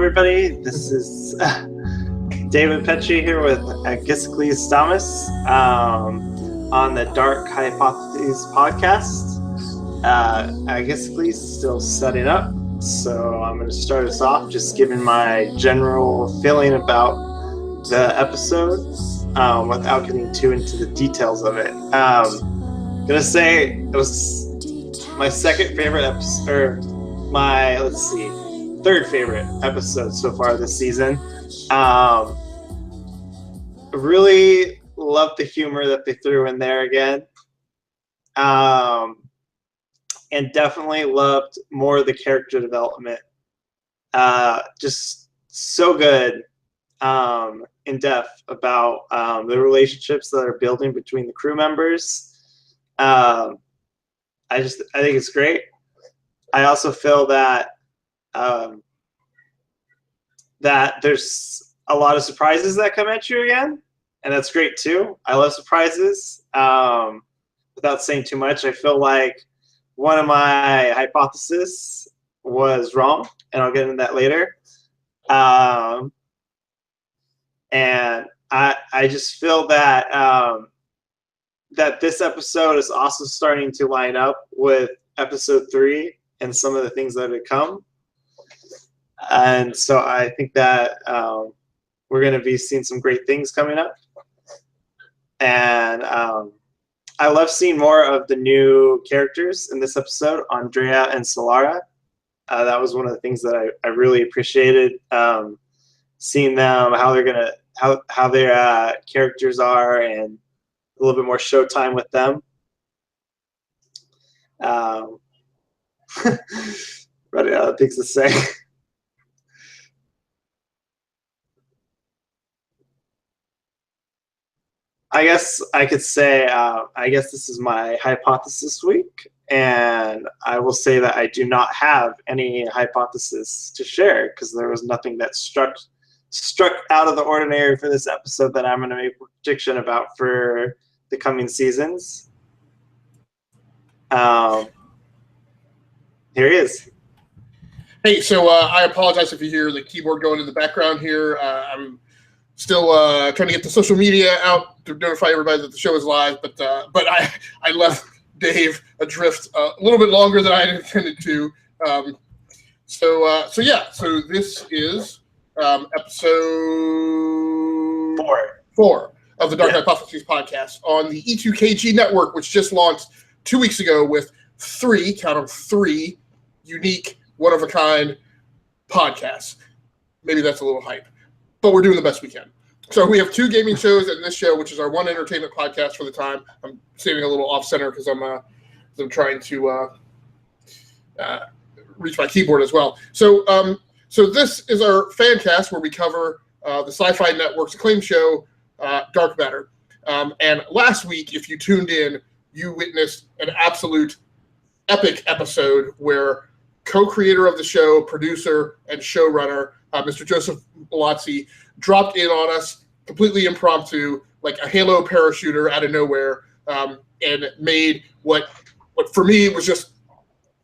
everybody. This is David Petrie here with Agiscles Thomas on the Dark Hypotheses podcast. Agiscles still setting up, so I'm going to start us off just giving my general feeling about the episode without getting too into the details of it. I'm going to say it was my second favorite episode, or my, third favorite episode so far this season. Really loved the humor that they threw in there again. And definitely loved more of the character development. Just so good, in depth about the relationships that are building between the crew members. I think it's great. I also feel that that there's a lot of surprises that come at you again, and that's great too. I love surprises. Without saying too much, I feel like one of my hypotheses was wrong, and I'll get into that later. And I just feel that that this episode is also starting to line up with episode 3 and some of the things that have come. And so I think that we're going to be seeing some great things coming up. And I love seeing more of the new characters in this episode, Andrea and Solara. That was one of the things that I really appreciated, seeing them, how they're gonna, how their characters are, and a little bit more showtime with them. Running out of things to say. I guess I could say, I guess this is my hypothesis week, and I will say that I do not have any hypothesis to share because there was nothing that struck out of the ordinary for this episode that I'm going to make a prediction about for the coming seasons. Here he is. Hey, so I apologize if you hear the keyboard going in the background here. I'm still trying to get the social media out to notify everybody that the show is live, but I left Dave adrift a little bit longer than I had intended to. So this is episode 4 of the Dark Hypotheses podcast on the E2KG network, which just launched 2 weeks ago with 3 unique, one-of-a-kind podcasts. Maybe that's a little hype, but we're doing the best we can. So we have 2 gaming shows and this show, which is our one entertainment podcast for the time. I'm standing a little off-center because I'm trying to reach my keyboard as well. So this is our fan cast where we cover the Sci-Fi Network's acclaimed show, Dark Matter. And last week, if you tuned in, you witnessed an absolute epic episode where co-creator of the show, producer, and showrunner, Mr. Joseph Mallozzi, dropped in on us completely impromptu, like a Halo parachuter out of nowhere, and made what for me was just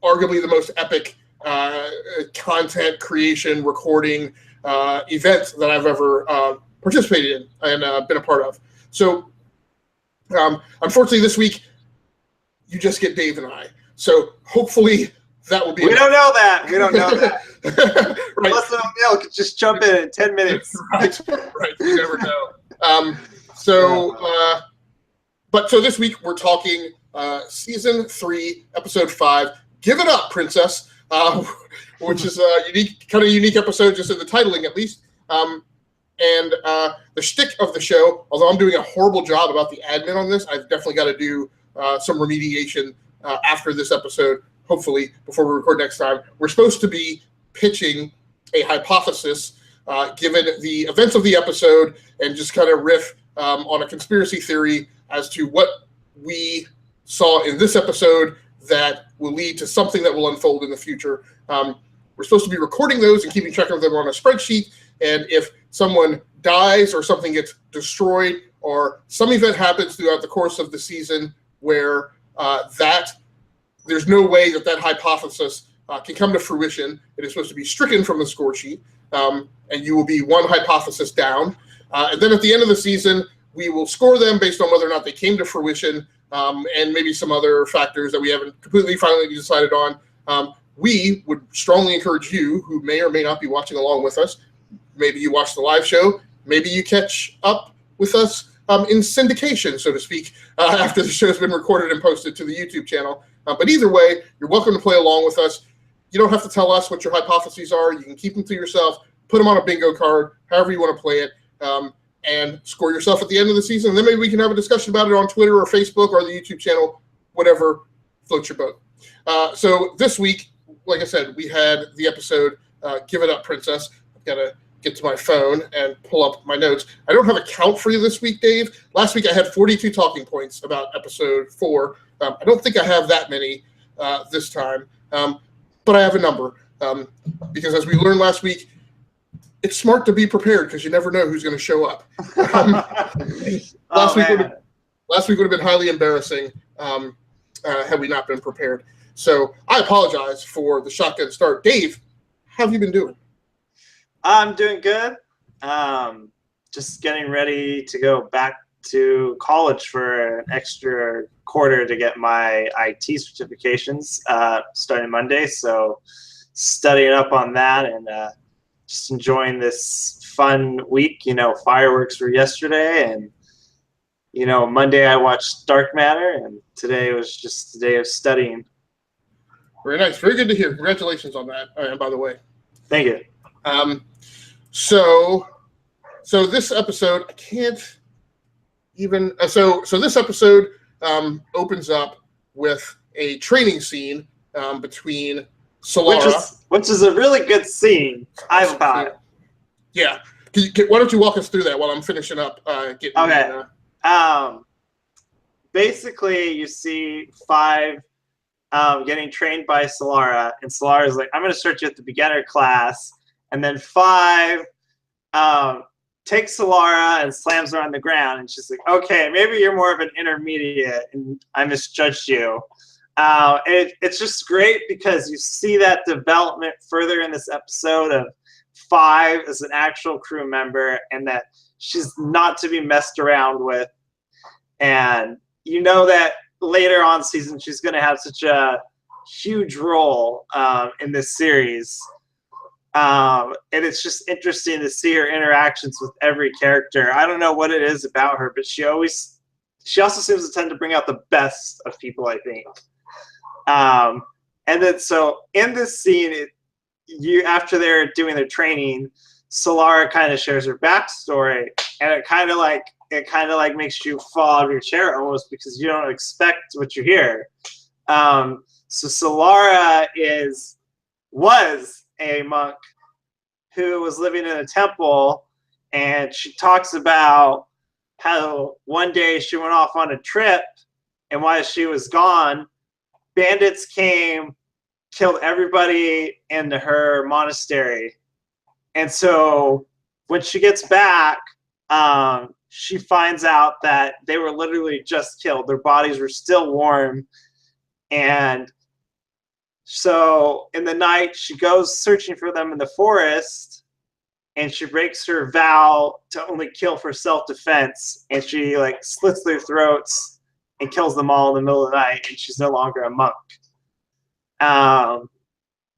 arguably the most epic content creation, recording event that I've ever participated in and been a part of. So unfortunately this week, you just get Dave and I. So hopefully that will be. We don't know that. Right. Unless milk, just jump in 10 minutes. Right. You never know. So this week we're talking season 3, episode 5. Give it up, princess. Which is a unique episode, just in the titling at least. And the shtick of the show, although I'm doing a horrible job about the admin on this, I've definitely got to do some remediation after this episode, hopefully, before we record next time. We're supposed to be pitching a hypothesis, given the events of the episode, and just kind of riff on a conspiracy theory as to what we saw in this episode that will lead to something that will unfold in the future. We're supposed to be recording those and keeping track of them on a spreadsheet, and if someone dies or something gets destroyed or some event happens throughout the course of the season where there's no way that hypothesis can come to fruition, it is supposed to be stricken from the score sheet. and you will be one hypothesis down. And then at the end of the season, we will score them based on whether or not they came to fruition, and maybe some other factors that we haven't completely finally decided on. We would strongly encourage you, who may or may not be watching along with us, maybe you watch the live show, maybe you catch up with us in syndication, so to speak, after the show has been recorded and posted to the YouTube channel. But either way, you're welcome to play along with us. You don't have to tell us what your hypotheses are. You can keep them to yourself, put them on a bingo card, however you want to play it, and score yourself at the end of the season. And then maybe we can have a discussion about it on Twitter or Facebook or the YouTube channel, whatever floats your boat. So this week, like I said, we had the episode Give It Up, Princess. I've got to get to my phone and pull up my notes. I don't have a count for you this week, Dave. Last week I had 42 talking points about episode 4. I don't think I have that many this time, but I have a number because as we learned last week, it's smart to be prepared because you never know who's going to show up. Last week would have been highly embarrassing had we not been prepared. So I apologize for the shotgun start. Dave, how have you been doing? I'm doing good. Just getting ready to go back to college for an extra quarter to get my IT certifications starting Monday. So studying up on that and just enjoying this fun week. You know, fireworks were yesterday, and you know, Monday I watched Dark Matter, and today was just a day of studying. Very nice. Very good to hear. Congratulations on that. And by the way, thank you. So this episode, I can't even. So this episode opens up with a training scene between Solara, which is a really good scene, I thought. Yeah. Why don't you walk us through that while I'm finishing up? Okay. Basically, you see 5 getting trained by Solara, and Solara's like, I'm going to start you at the beginner class. And then 5 takes Solara and slams her on the ground. And she's like, okay, maybe you're more of an intermediate, and I misjudged you. It's just great because you see that development further in this episode of 5 as an actual crew member, and that she's not to be messed around with. And you know that later on season she's going to have such a huge role in this series. And it's just interesting to see her interactions with every character. I don't know what it is about her, but she also seems to tend to bring out the best of people, I think. And then so in this scene, after they're doing their training, Solara kind of shares her backstory, and it kind of like makes you fall out of your chair almost because you don't expect what you hear. So Solara was a monk who was living in a temple, and she talks about how one day she went off on a trip, and while she was gone, bandits came, killed everybody in her monastery. And so when she gets back, she finds out that they were literally just killed. Their bodies were still warm. And so in the night, she goes searching for them in the forest, and she breaks her vow to only kill for self-defense. And she like slits their throats and kills them all in the middle of the night, and she's no longer a monk.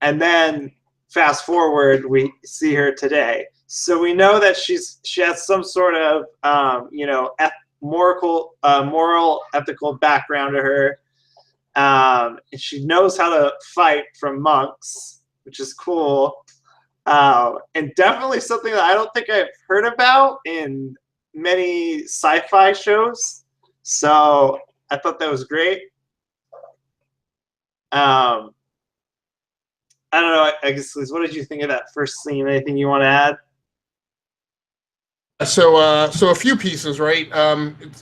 And then fast forward, we see her today. So we know that she has some sort of moral, ethical background to her. And she knows how to fight from monks, which is cool. And definitely something that I don't think I've heard about in many sci-fi shows. So I thought that was great. I don't know, I guess, Liz, what did you think of that first scene? Anything you want to add? So a few pieces, right?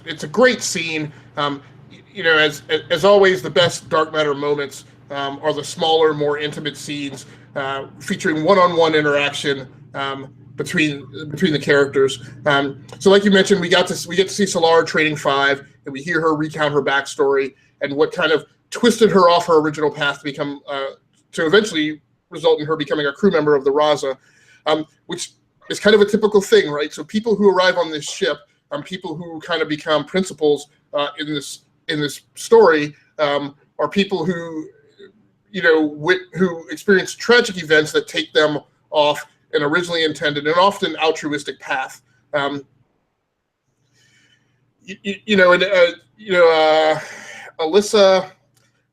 It's a great scene. As always, the best Dark Matter moments are the smaller, more intimate scenes featuring one-on-one interaction between the characters. So, like you mentioned, we get to see Solara training 5, and we hear her recount her backstory and what kind of twisted her off her original path to become to eventually result in her becoming a crew member of the Raza. which is kind of a typical thing, right? So people who arrive on this ship, people who kind of become principals in this story, are people who, who experience tragic events that take them off an originally intended and often altruistic path. Alyssa,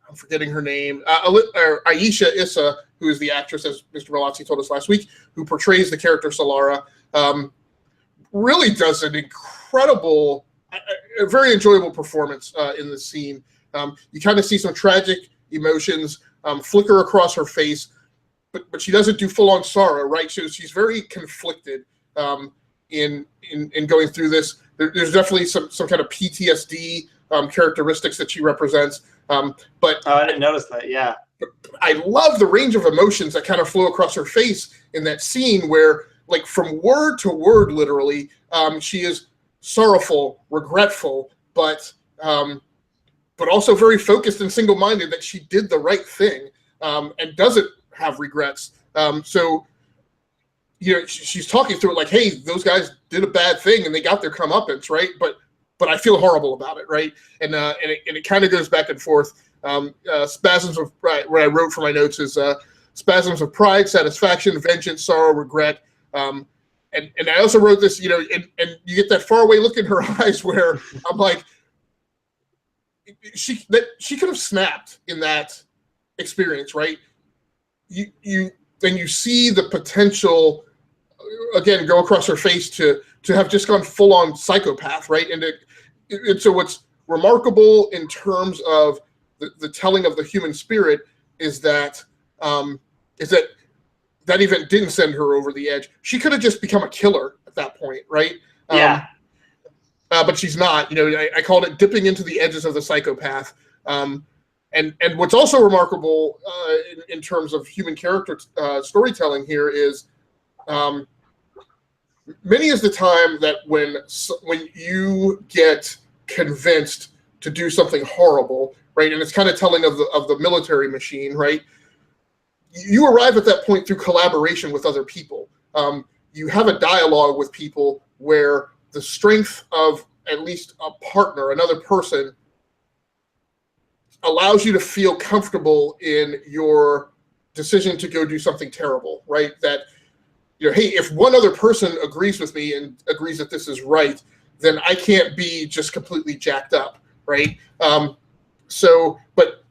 I'm forgetting her name, Ayisha Issa, who is the actress, as Mr. Mallozzi told us last week, who portrays the character Solara, really does an incredible, a very enjoyable performance in the scene. You kind of see some tragic emotions flicker across her face, but she doesn't do full-on sorrow, right? She's very conflicted in going through this. There's definitely some kind of PTSD characteristics that she represents. But I didn't notice that. Yeah, I love the range of emotions that kind of flow across her face in that scene, where, like, from word to word, literally, she is sorrowful, regretful, but also very focused and single-minded that she did the right thing, and doesn't have regrets. So, she's talking through it like, hey, those guys did a bad thing and they got their comeuppance, right? But I feel horrible about it, right? And it kind of goes back and forth. Spasms of pride, what I wrote for my notes is spasms of pride, satisfaction, vengeance, sorrow, regret. And I also wrote this, and you get that faraway look in her eyes where I'm like, she could have snapped in that experience, right? You see the potential, again, go across her face to have just gone full on psychopath, right? And so what's remarkable in terms of the telling of the human spirit is that that event didn't send her over the edge. She could have just become a killer at that point, right? Yeah. But she's not. I called it dipping into the edges of the psychopath. And what's also remarkable in terms of human character storytelling here is many is the time that when you get convinced to do something horrible, right? And it's kind of telling of the military machine, right? You arrive at that point through collaboration with other people. You have a dialogue with people where the strength of at least a partner, another person, allows you to feel comfortable in your decision to go do something terrible, right? That, hey, if one other person agrees with me and agrees that this is right, then I can't be just completely jacked up, right? But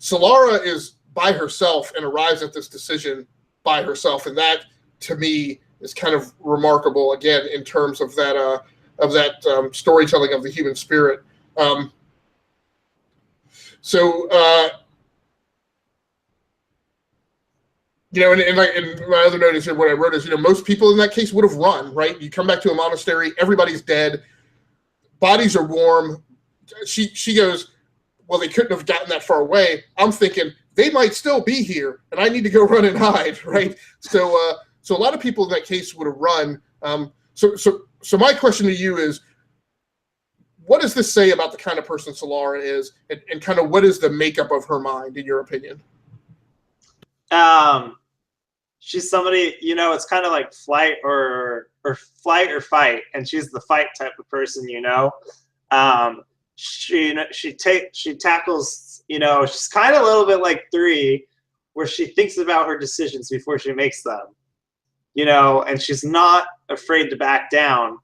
Solara is by herself and arrives at this decision by herself, and that, to me, is kind of remarkable, again, in terms of that storytelling of the human spirit. And my other note is here, what I wrote is, most people in that case would have run, right? You come back to a monastery, everybody's dead, bodies are warm. She goes, well, they couldn't have gotten that far away. I'm thinking they might still be here, and I need to go run and hide, right? So a lot of people in that case would have run. So my question to you is, what does this say about the kind of person Solara is, and kind of what is the makeup of her mind, in your opinion? She's somebody, it's kind of like flight or fight, and she's the fight type of person, she tackles, she's kind of a little bit like 3, where she thinks about her decisions before she makes them, and she's not afraid to back down.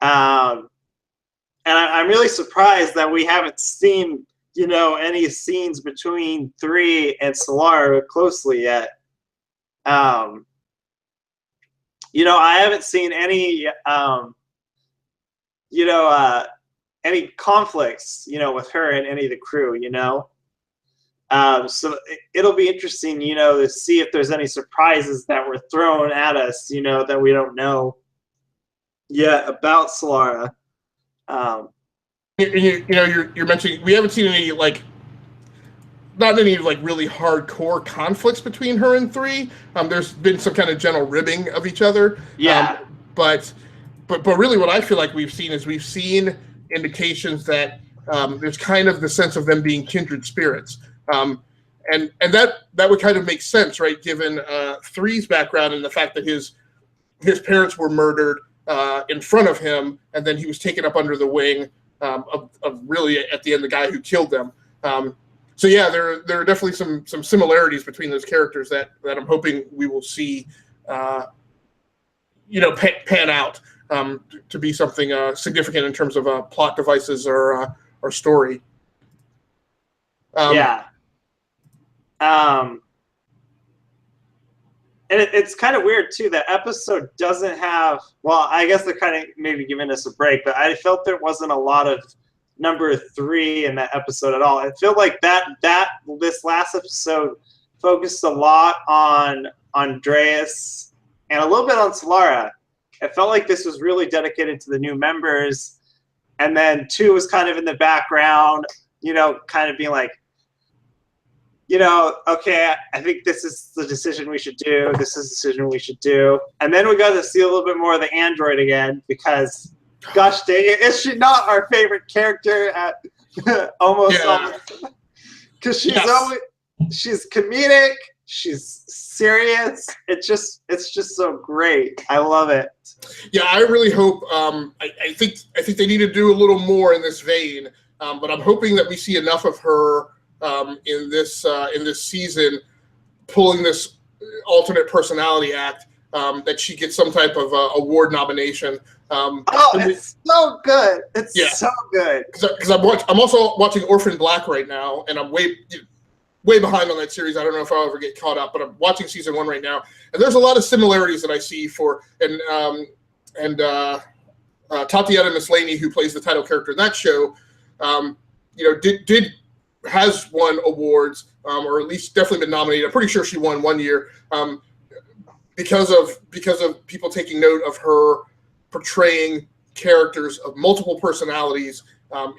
And I'm really surprised that we haven't seen, any scenes between 3 and Solara closely yet. I haven't seen any, any conflicts, with her and any of the crew, so it'll be interesting, to see if there's any surprises that were thrown at us, that we don't know yet about Solara. You're mentioning we haven't seen any not any really hardcore conflicts between her and 3. There's been some kind of gentle ribbing of each other. Yeah. But really, what I feel like we've seen indications that there's kind of the sense of them being kindred spirits, and that would kind of make sense, right? Given 3's background and the fact that his his parents were murdered in front of him, and then he was taken up under the wing of really, at the end, the guy who killed them. So yeah, there are definitely some similarities between those characters that I'm hoping we will see, pan out to be something significant in terms of plot devices or story. Yeah. And it's kind of weird too. The episode doesn't have. Well, I guess they're kind of maybe giving us a break, but I felt there wasn't a lot of number 3 in that episode at all. I feel like this last episode focused a lot on Andreas and a little bit on Solara. It felt like this was really dedicated to the new members, and then 2 was kind of in the background, kind of being like, okay, I think this is the decision we should do. This is the decision we should do. And then we got to see a little bit more of the android again because, gosh dang it, is she not our favorite character at almost? Because she's comedic, she's serious. It's just so great. I love it. Yeah, I really hope. I think they need to do a little more in this vein. But I'm hoping that we see enough of her in this season, pulling this alternate personality act, that she gets some type of award nomination. It's so good. It's so good. Because I'm also watching Orphan Black right now, and I'm way behind on that series. I don't know if I'll ever get caught up, but I'm watching season 1 right now, and there's a lot of similarities that I see Tatiana Maslany, who plays the title character in that show, has won awards, or at least definitely been nominated. I'm pretty sure she won one year, because of people taking note of her portraying characters of multiple personalities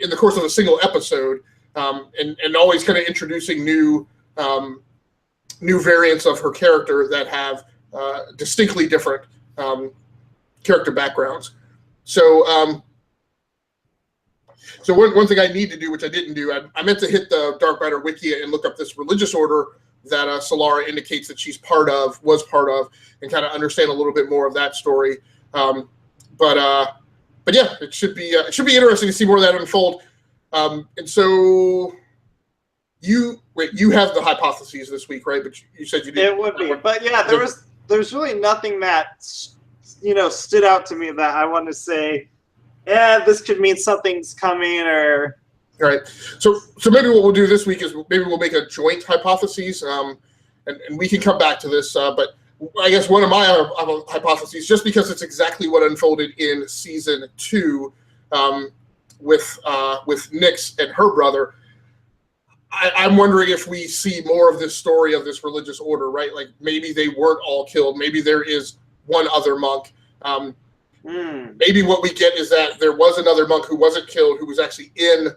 in the course of a single episode, and always kind of introducing new variants of her character that have distinctly different character backgrounds. So one thing I need to do, which I didn't do, I meant to hit the Dark Matter Wiki and look up this religious order that Solara indicates that was part of, and kind of understand a little bit more of that story. But yeah, it should be interesting to see more of that unfold. And so you have the hypotheses this week, right? But you said you did. It would be, but yeah, there's really nothing that stood out to me that I want to say, this could mean something's coming, or. All right. So maybe what we'll do this week is maybe we'll make a joint hypotheses, and we can come back to this. But I guess one of my hypotheses, just because it's exactly what unfolded in season 2, with Nyx and her brother, I'm wondering if we see more of this story of this religious order, right? Like maybe they weren't all killed. Maybe there is one other monk. Maybe what we get is that there was another monk who wasn't killed, who was actually in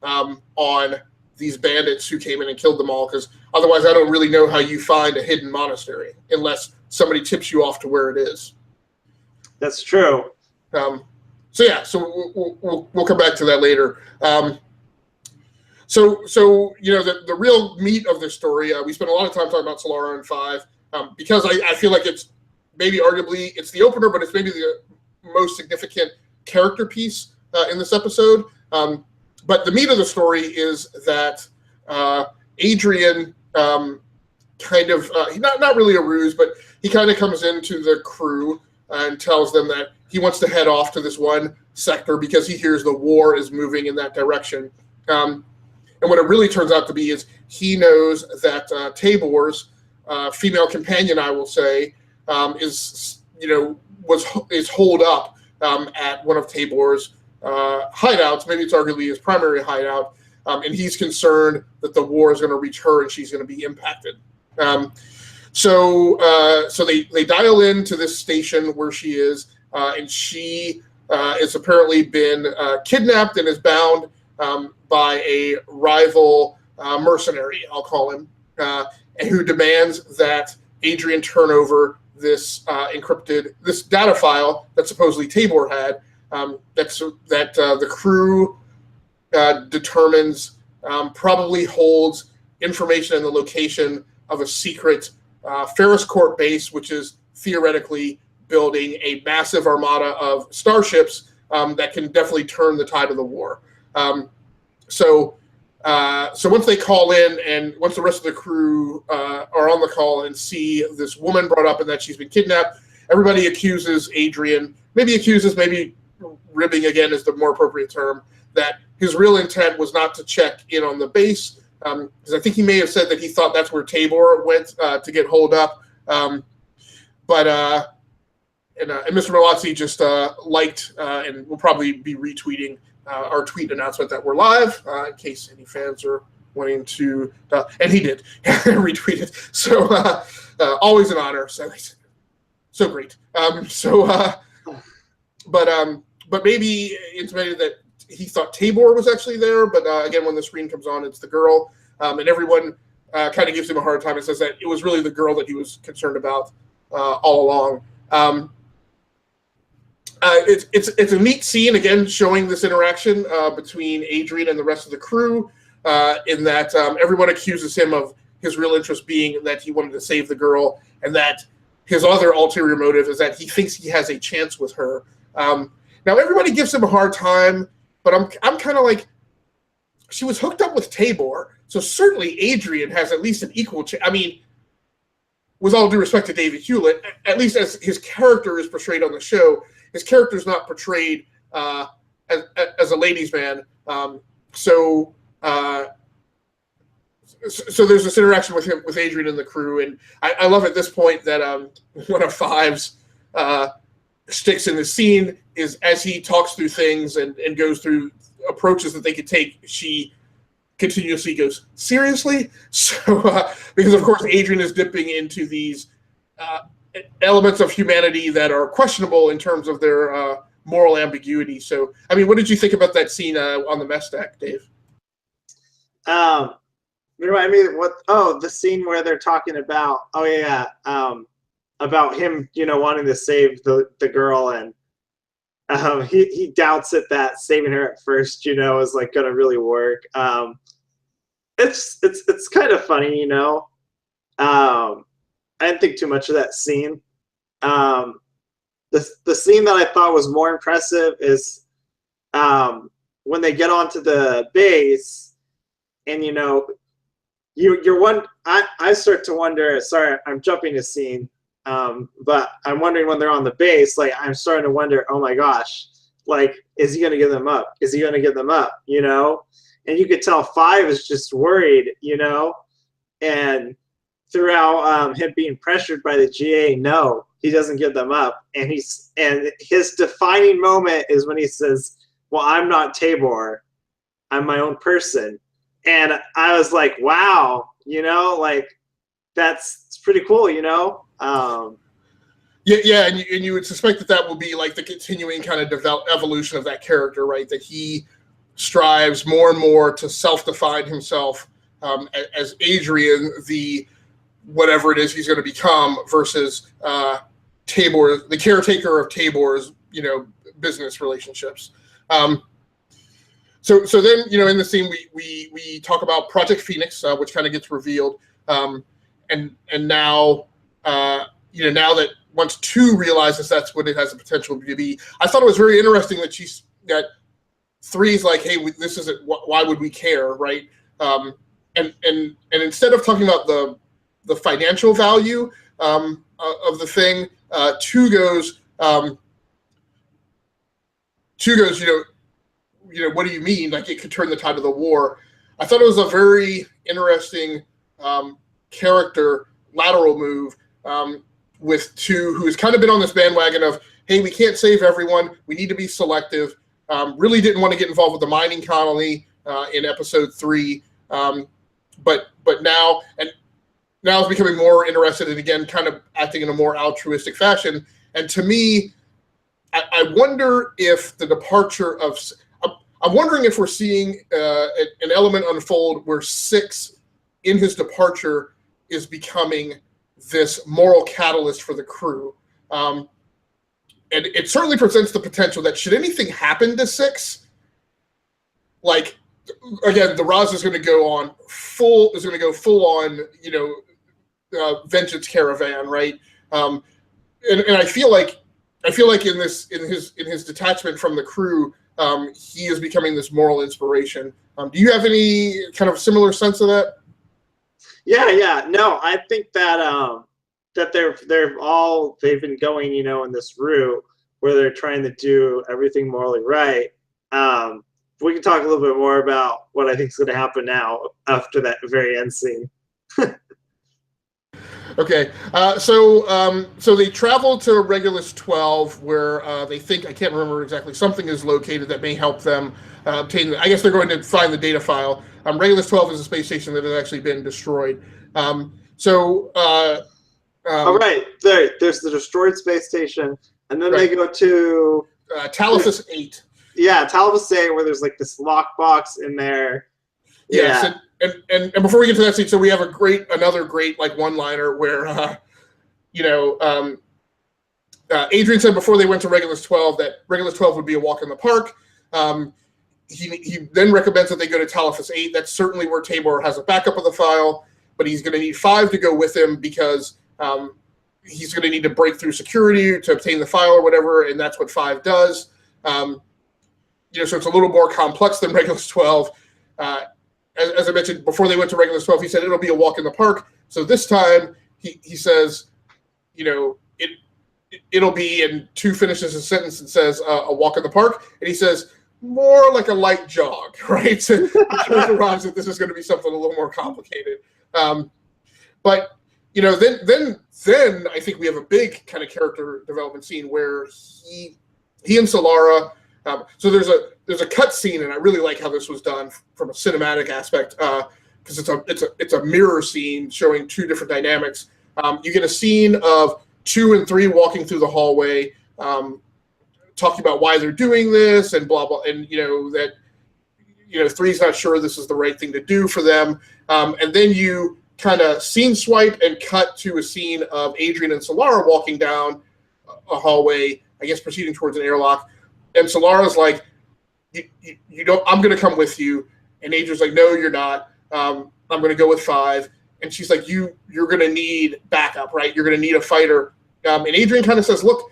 on these bandits who came in and killed them all, because otherwise I don't really know how you find a hidden monastery unless somebody tips you off to where it is. That's true. So we'll come back to that later. So the real meat of this story, we spent a lot of time talking about Solara in 5, because I feel like it's maybe arguably it's the opener, but it's maybe the most significant character piece in this episode. But the meat of the story is that Adrian kind of not really a ruse, but he kind of comes into the crew and tells them that he wants to head off to this one sector because he hears the war is moving in that direction. And what it really turns out to be is he knows that Tabor's female companion, I will say, is holed up at one of Tabor's hideouts. Maybe it's arguably his primary hideout, and he's concerned that the war is going to reach her and she's going to be impacted. So they dial into this station where she is, and she has apparently been kidnapped and is bound by a rival mercenary, I'll call him, who demands that Adrian turn over this this data file that supposedly Tabor had, that the crew determines probably holds information in the location of a secret Ferris Court base, which is theoretically building a massive armada of starships that can definitely turn the tide of the war. So once they call in, and once the rest of the crew are on the call and see this woman brought up and that she's been kidnapped, everybody accuses Adrian, maybe ribbing again is the more appropriate term, that his real intent was not to check in on the base, because I think he may have said that he thought that's where Tabor went to get holed up. And Mr. Mallozzi just liked and will probably be retweeting our tweet announcement that we're live, in case any fans are wanting to, and he did retweet it. So always an honor. So great. But maybe intimated that he thought Tabor was actually there. But again, when the screen comes on, it's the girl, and everyone kind of gives him a hard time and says that it was really the girl that he was concerned about all along. It's a neat scene, again, showing this interaction between Adrian and the rest of the crew, in that everyone accuses him of his real interest being that he wanted to save the girl, and that his other ulterior motive is that he thinks he has a chance with her. Now, everybody gives him a hard time, but I'm kind of like, she was hooked up with Tabor, so certainly Adrian has at least an equal chance. I mean, with all due respect to David Hewlett, at least as his character is portrayed on the show, his character is not portrayed as a ladies' man. So there's this interaction with Adrian and the crew, and I love at this point that one of Five's sticks in the scene is, as he talks through things and goes through approaches that they could take, she continuously goes, seriously? So because of course Adrian is dipping into these elements of humanity that are questionable in terms of their moral ambiguity. So, I mean, what did you think about that scene on the mess deck, Dave? Remind me the scene where they're talking about, about him, wanting to save the girl, and he doubts it that saving her at first, is like gonna really work. It's kind of funny, I didn't think too much of that scene. The scene that I thought was more impressive is when they get onto the base, and I start to wonder. Sorry, I'm jumping a scene, but I'm wondering when they're on the base. Like, I'm starting to wonder, oh my gosh, like, is he gonna give them up? Is he gonna give them up? And you could tell Five is just worried, and throughout him being pressured by the GA, no, he doesn't give them up. And his defining moment is when he says, well, I'm not Tabor, I'm my own person. And I was like, wow, like, that's pretty cool, Yeah, and you would suspect that will be like the continuing kind of evolution of that character, right? That he strives more and more to self-define himself as Adrian, the whatever it is he's going to become, versus Tabor, the caretaker of Tabor's, business relationships. So then, in the scene we talk about Project Phoenix, which kind of gets revealed, and now now that once 2 realizes that's what it has the potential to be, I thought it was very interesting that 3 is like, hey, this isn't, why would we care, right? And instead of talking about the financial value of the thing, 2 goes, what do you mean? Like, it could turn the tide of the war. I thought it was a very interesting character lateral move with 2, who has kind of been on this bandwagon of, hey, we can't save everyone, we need to be selective. Really didn't want to get involved with the mining colony in episode 3, but now is becoming more interested in, again, kind of acting in a more altruistic fashion. And to me, I wonder if the departure of, I'm wondering if we're seeing an element unfold where 6 in his departure is becoming this moral catalyst for the crew. And it certainly presents the potential that should anything happen to 6, like, again, the Raz is going to go full on, vengeance caravan, right? and I feel like in his detachment from the crew, he is becoming this moral inspiration. Do you have any kind of similar sense of that? Yeah. No, I think that that they've been going, in this route where they're trying to do everything morally right. We can talk a little bit more about what I think is going to happen now after that very end scene. Okay, so they travel to Regulus 12, where they think, I can't remember exactly, something is located that may help them obtain. I guess they're going to find the data file. Regulus 12 is a space station that has actually been destroyed. All right, there's the destroyed space station, and then they go to Talithus 8. Yeah, Talithus 8, where there's like this lockbox in there. Yes, yeah. And before we get to that scene, so we have another great like one-liner where Adrian said before they went to Regulus 12 that Regulus 12 would be a walk in the park. He then recommends that they go to Talithus 8. That's certainly where Tabor has a backup of the file, but he's going to need 5 to go with him because he's going to need to break through security to obtain the file or whatever, and that's what 5 does. So it's a little more complex than Regulus 12. As I mentioned, before they went to Regulus 12, he said it'll be a walk in the park. So this time, he says, it'll be, and 2 finishes his sentence and says a walk in the park. And he says, more like a light jog, right? So he characterizes that this is going to be something a little more complicated. But then I think we have a big kind of character development scene where he and Solara. So there's a cut scene, and I really like how this was done from a cinematic aspect because it's a mirror scene showing 2 different dynamics. You get a scene of 2 and 3 walking through the hallway, talking about why they're doing this and blah blah, and that 3's not sure this is the right thing to do for them, and then you kind of scene swipe and cut to a scene of Adrian and Solara walking down a hallway, I guess proceeding towards an airlock. And Solara's like, you don't. I'm going to come with you. And Adrian's like, no, you're not. I'm going to go with 5. And she's like, you're going to need backup, right? You're going to need a fighter. And Adrian kind of says, look,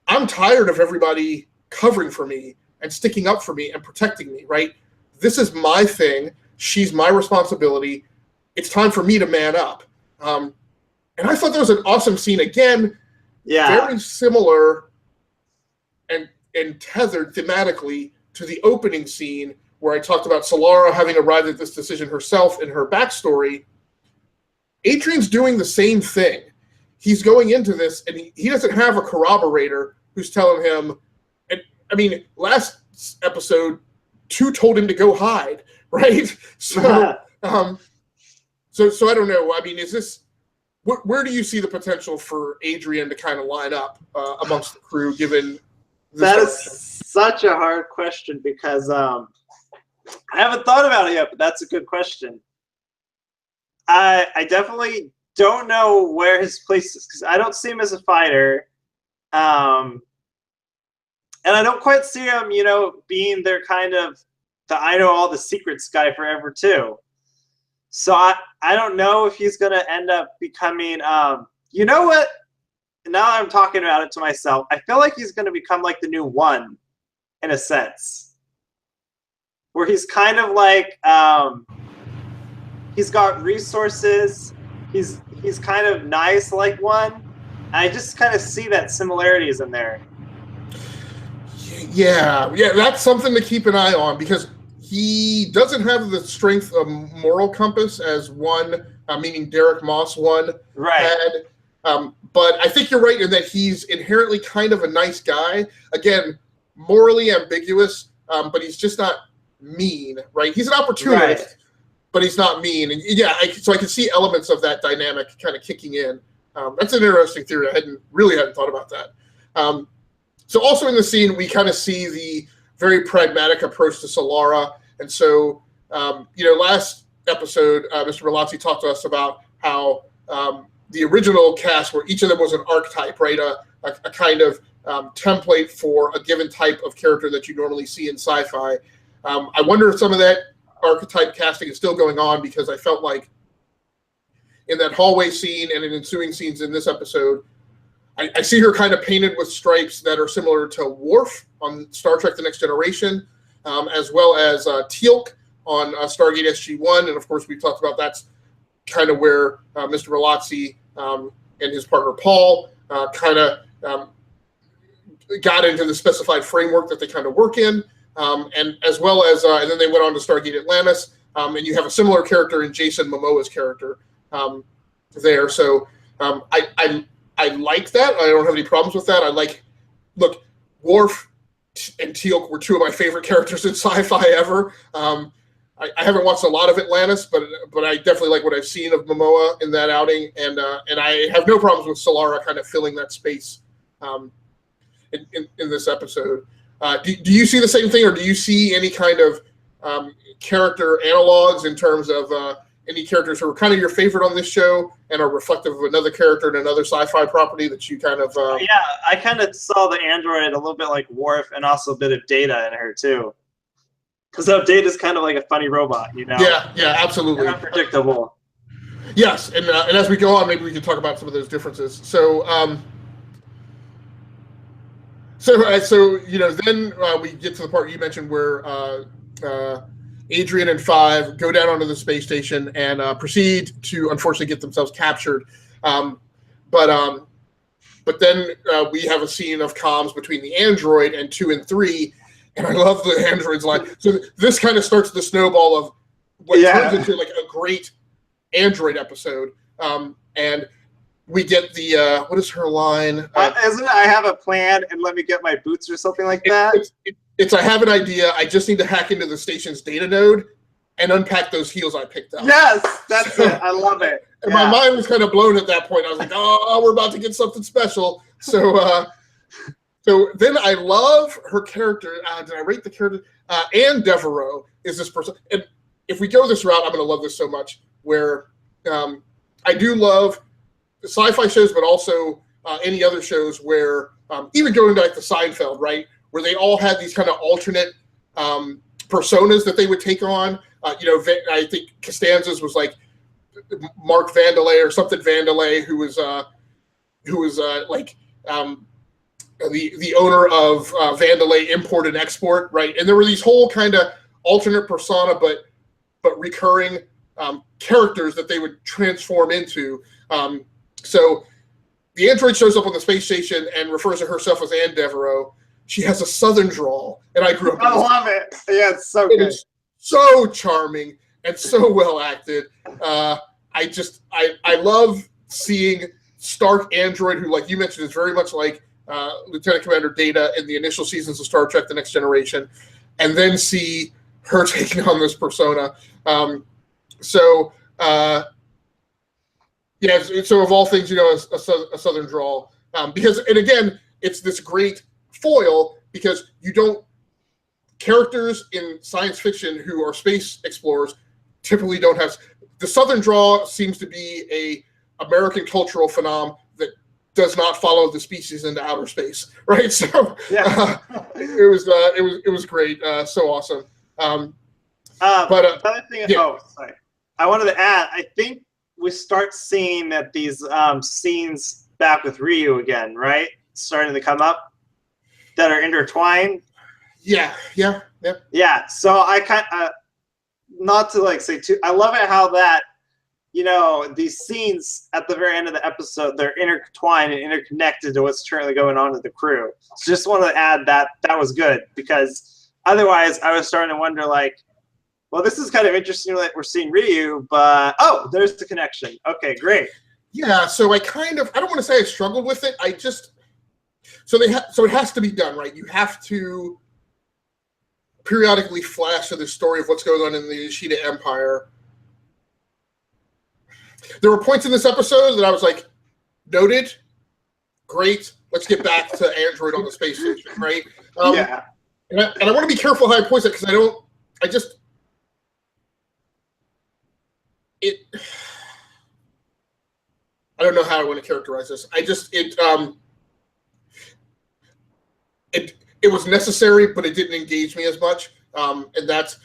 I'm tired of everybody covering for me and sticking up for me and protecting me, right? This is my thing. She's my responsibility. It's time for me to man up. And I thought that was an awesome scene. Again, very similar and tethered thematically to the opening scene where I talked about Solara having arrived at this decision herself in her backstory. Adrian's doing the same thing. He's going into this, and he doesn't have a corroborator who's telling him, and I mean, last episode, 2 told him to go hide, right? So, so I don't know. I mean, is this, where do you see the potential for Adrian to kind of line up amongst the crew, given that is such a hard question because I haven't thought about it yet, but that's a good question. I definitely don't know where his place is because I don't see him as a fighter. And I don't quite see him, being their kind of the I know all the secrets guy forever too. So I don't know if he's going to end up becoming, you know what? Now I'm talking about it to myself. I feel like he's going to become like the new One, in a sense, where he's kind of like he's got resources. He's kind of nice like One. I just kind of see that similarities in there. Yeah, that's something to keep an eye on because he doesn't have the strength of moral compass as One, meaning Derek Moss One had. But I think you're right in that he's inherently kind of a nice guy. Again, morally ambiguous, but he's just not mean, right? He's an opportunist, but he's not mean. And so I can see elements of that dynamic kind of kicking in. That's an interesting theory. I hadn't thought about that. So also in the scene, we kind of see the very pragmatic approach to Solara. And so, last episode, Mr. Mallozzi talked to us about how the original cast, where each of them was an archetype, right? A kind of template for a given type of character that you normally see in sci-fi. I wonder if some of that archetype casting is still going on because I felt like in that hallway scene and in ensuing scenes in this episode, I see her kind of painted with stripes that are similar to Worf on Star Trek: The Next Generation, as well as Teal'c on Stargate SG-1. And of course, we talked about that's kind of where Mr. Mallozzi and his partner Paul kind of got into the specified framework that they kind of work in. And as well as, and then they went on to Stargate Atlantis. And you have a similar character in Jason Momoa's character there. So I like that. I don't have any problems with that. Look, Worf and Teal'c were two of my favorite characters in sci-fi ever. I haven't watched a lot of Atlantis, but I definitely like what I've seen of Momoa in that outing, and I have no problems with Solara kind of filling that space in this episode. Do you see the same thing, or do you see any kind of character analogs in terms of any characters who are kind of your favorite on this show and are reflective of another character in another sci-fi property that you kind of... Yeah, I kind of saw the android a little bit like Worf, and also a bit of Data in her too. Because Data's kind of like a funny robot, you know? Yeah, absolutely. And unpredictable. Yes, and as we go on, maybe we can talk about some of those differences. So then we get to the part you mentioned where Adrian and Five go down onto the space station and proceed to unfortunately get themselves captured. But then we have a scene of comms between the android and 2 and 3, and I love the android's line. So this kind of starts the snowball of what turns into like a great android episode. And we get the what is her line? Isn't it, I have a plan and let me get my boots or something like that? It's I have an idea. I just need to hack into the station's data node and unpack those heels I picked up. Yes, that's it. I love it. And my mind was kind of blown at that point. I was like, oh, we're about to get something special. So then I love her character. Did I rate the character? Anne Devereaux is this person. And if we go this route, I'm going to love this so much, where I do love sci-fi shows, but also any other shows where, even going back to Seinfeld, right, where they all had these kind of alternate personas that they would take on. I think Costanza's was like Mark Vandelay or something Vandelay, who was like the owner of Vandelay Import and Export, right? And there were these whole kind of alternate persona, but recurring characters that they would transform into. So the android shows up on the space station and refers to herself as Anne Devereaux. She has a southern drawl, and I grew up. I love it. Yeah, it's so good. It's so charming and so well acted. I love seeing Stark android, who, like you mentioned, is very much like Lieutenant Commander Data in the initial seasons of Star Trek: The Next Generation, and then see her taking on this persona. So of all things, a southern drawl, because, and again, it's this great foil because characters in science fiction who are space explorers typically don't have the southern drawl. Seems to be a American cultural phenomenon that does not follow the species into outer space, right? So it was great, so awesome. Another thing, sorry. I wanted to add, I think we start seeing that these scenes back with Ryu again, right? Starting to come up that are intertwined. Yeah. So I kind of, not to like say too, I love it how that, these scenes at the very end of the episode, they're intertwined and interconnected to what's currently going on with the crew. So just wanted to add that was good, because otherwise I was starting to wonder, like, well, this is kind of interesting that we're seeing Ryu, but there's the connection. Okay, great. Yeah, so I don't want to say I struggled with it. So it has to be done, right? You have to periodically flash to the story of what's going on in the Ishida Empire. There were points in this episode that I was like, noted, great, let's get back to Android on the space station, right? And I want to be careful how I point that, because I don't know how I want to characterize this. It was necessary, but it didn't engage me as much. And that's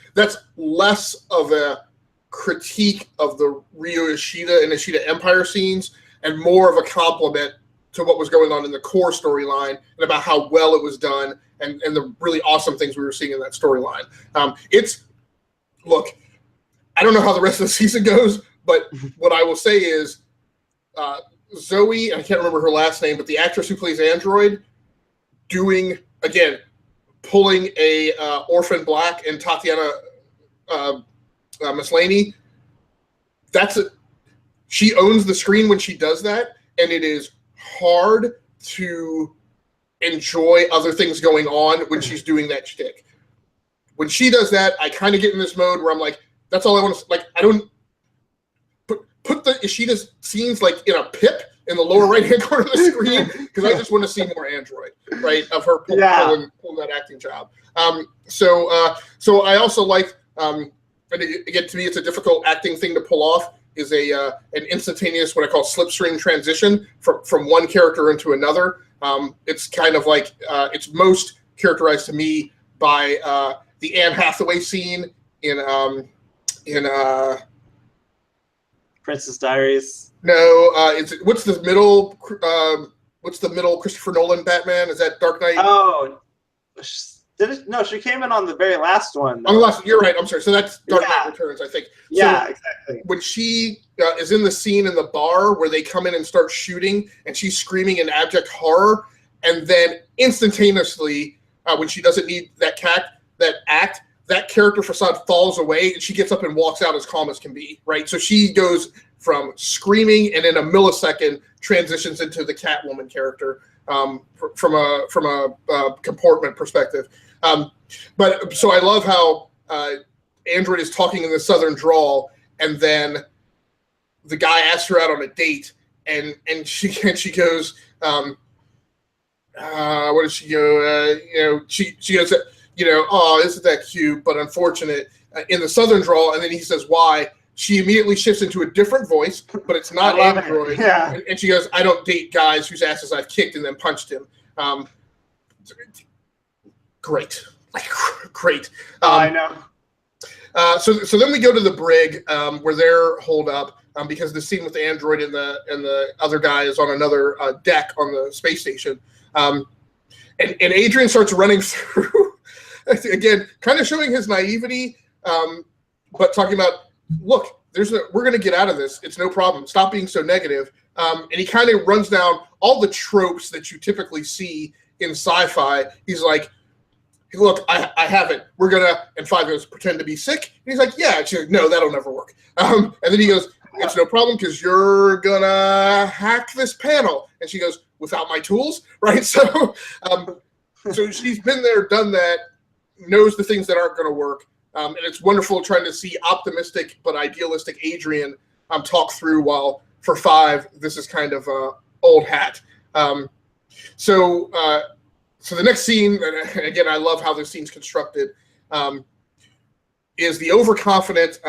less of a critique of the Ryo Ishida and Ishida Empire scenes, and more of a compliment to to what was going on in the core storyline and about how well it was done and the really awesome things we were seeing in that storyline. Look, I don't know how the rest of the season goes, but what I will say is Zoie, I can't remember her last name, but the actress who plays Android, pulling a Orphan Black and Tatiana Maslany, she owns the screen when she does that, and it is hard to enjoy other things going on when she's doing that shtick. When she does that, I kind of get in this mode where I'm like, that's all I want to, like, I don't put the Ishida scenes like in a pip in the lower right-hand corner of the screen, because I just want to see more Android, right, of her pulling that acting job. So I also like, and again, to me, it's a difficult acting thing to pull off, is an instantaneous, what I call slipstream transition from one character into another. It's kind of like, it's most characterized to me by the Anne Hathaway scene in Princess Diaries. No, what's the middle Christopher Nolan Batman? Is that Dark Knight? Oh, no, she came in on the very last one. On the last, you're right. I'm sorry. So that's Dark Knight Returns, I think. Yeah, so exactly. When she is in the scene in the bar where they come in and start shooting, and she's screaming in abject horror, and then instantaneously, when she doesn't need that act, that character facade falls away, and she gets up and walks out as calm as can be. Right. So she goes from screaming, and in a millisecond transitions into the Catwoman character from a comportment perspective. But so I love how Android is talking in the Southern drawl, and then the guy asks her out on a date, and she goes, what does she go? She goes, oh, isn't that cute, but unfortunate, in the Southern drawl, and then he says, why? She immediately shifts into a different voice, but it's not Android. Yeah. And she goes, I don't date guys whose asses I've kicked and then punched him. Great. Great. I know. So then we go to the brig where they're holed up because the scene with the android and the other guy is on another deck on the space station. And Adrian starts running through, again, kind of showing his naivety, but talking about, look, we're going to get out of this. It's no problem. Stop being so negative. And he kind of runs down all the tropes that you typically see in sci-fi. He's like, hey, look, I have it. We're going to, and Five goes, pretend to be sick. And he's like, yeah. And she's like, no, that'll never work. And then he goes, it's no problem because you're going to hack this panel. And she goes, without my tools, right? So she's been there, done that, knows the things that aren't going to work. And it's wonderful trying to see optimistic but idealistic Adrian talk through, while for Five, this is kind of old hat. So the next scene, and again, I love how this scene's constructed, is the overconfident,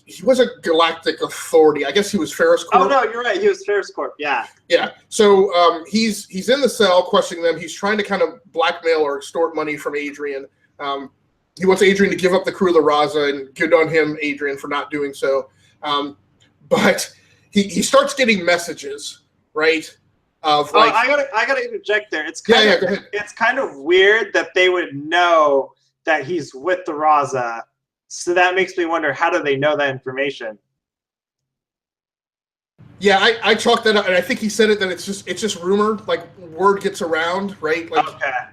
he wasn't Galactic Authority. I guess he was Ferris Corp. Oh, no, you're right. He was Ferris Corp, yeah. Yeah. So he's in the cell questioning them. He's trying to kind of blackmail or extort money from Adrian. He wants Adrian to give up the crew of the Raza, and good on him, Adrian, for not doing so. But he starts getting messages, right? Of like, I gotta interject there. It's go ahead. It's kind of weird that they would know that he's with the Raza. So that makes me wonder, how do they know that information? Yeah, I chalked that up, and I think he said it that it's just rumor. Like, word gets around, right? Like,